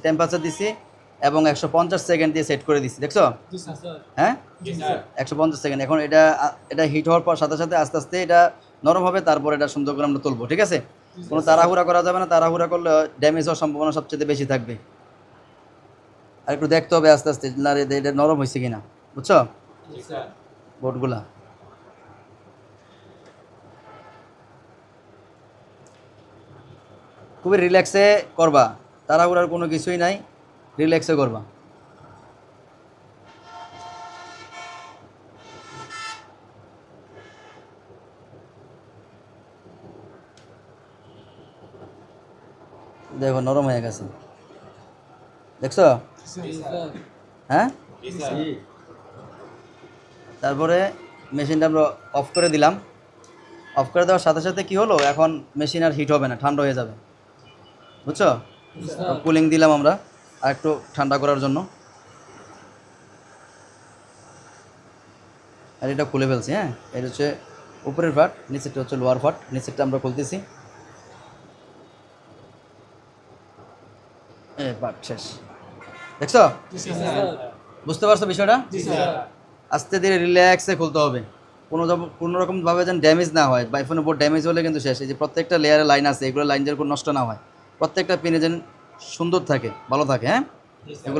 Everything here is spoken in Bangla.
টেম্পারেচার দিছি এবং 150 সেকেন্ড দিয়ে সেট করে দিছি, দেখছো? হ্যাঁ, 150 সেকেন্ড। এখন এটা এটা হিট হওয়ার পর সাথে সাথে আস্তে আস্তে এটা নরম হবে, তারপর এটা সুন্দর করে আমরা তুলবো, ঠিক আছে? কোনো তাড়াহুড়া করা যাবে না, তাড়াহুড়া করলে ড্যামেজ হওয়ার সম্ভাবনা সবচেয়ে বেশি থাকবে। আর একটু দেখতে হবে আস্তে আস্তে না এটা নরম হয়েছে কিনা, বুঝছো বোর্ডগুলা। খুবই রিল্যাক্সে করবা, তাড়াহুড়ার কোনো কিছুই নাই, রিল্যাক্সে করবা। দেখো নরম হয়ে গেছে, দেখছো? হ্যাঁ, তারপরে মেশিনটা আমরা অফ করে দিলাম। অফ করে দেওয়ার সাথে সাথে কি হলো, এখন মেশিন আর হিট হবে না, ঠান্ডা হয়ে যাবে, বুঝছো? কুলিং দিলাম আমরা আর একটু ঠান্ডা করার জন্য। আর এটা খুলে ফেলছি। হ্যাঁ, এটা হচ্ছে উপরের পার্ট, নিচেরটা হচ্ছে লোয়ার পার্ট। নিচেরটা আমরা খুলতেছি, এই পার্ট শেষ, দেখছো? বুঝতে পারছো বিষয়টা? আস্তে ধীরে রিল্যাক্সে খুলতে হবে, কোনো রকমভাবে যেন ড্যামেজ না হয়। বা ফোনের বোর্ড ড্যামেজ হলে কিন্তু শেষ। এই যে প্রত্যেকটা লেয়ারে লাইন আছে, এগুলো লাইন যেন কোনো নষ্ট না হয়, প্রত্যেকটা পিনে যেন সুন্দর থাকে, ভালো থাকে। হ্যাঁ, এগুলো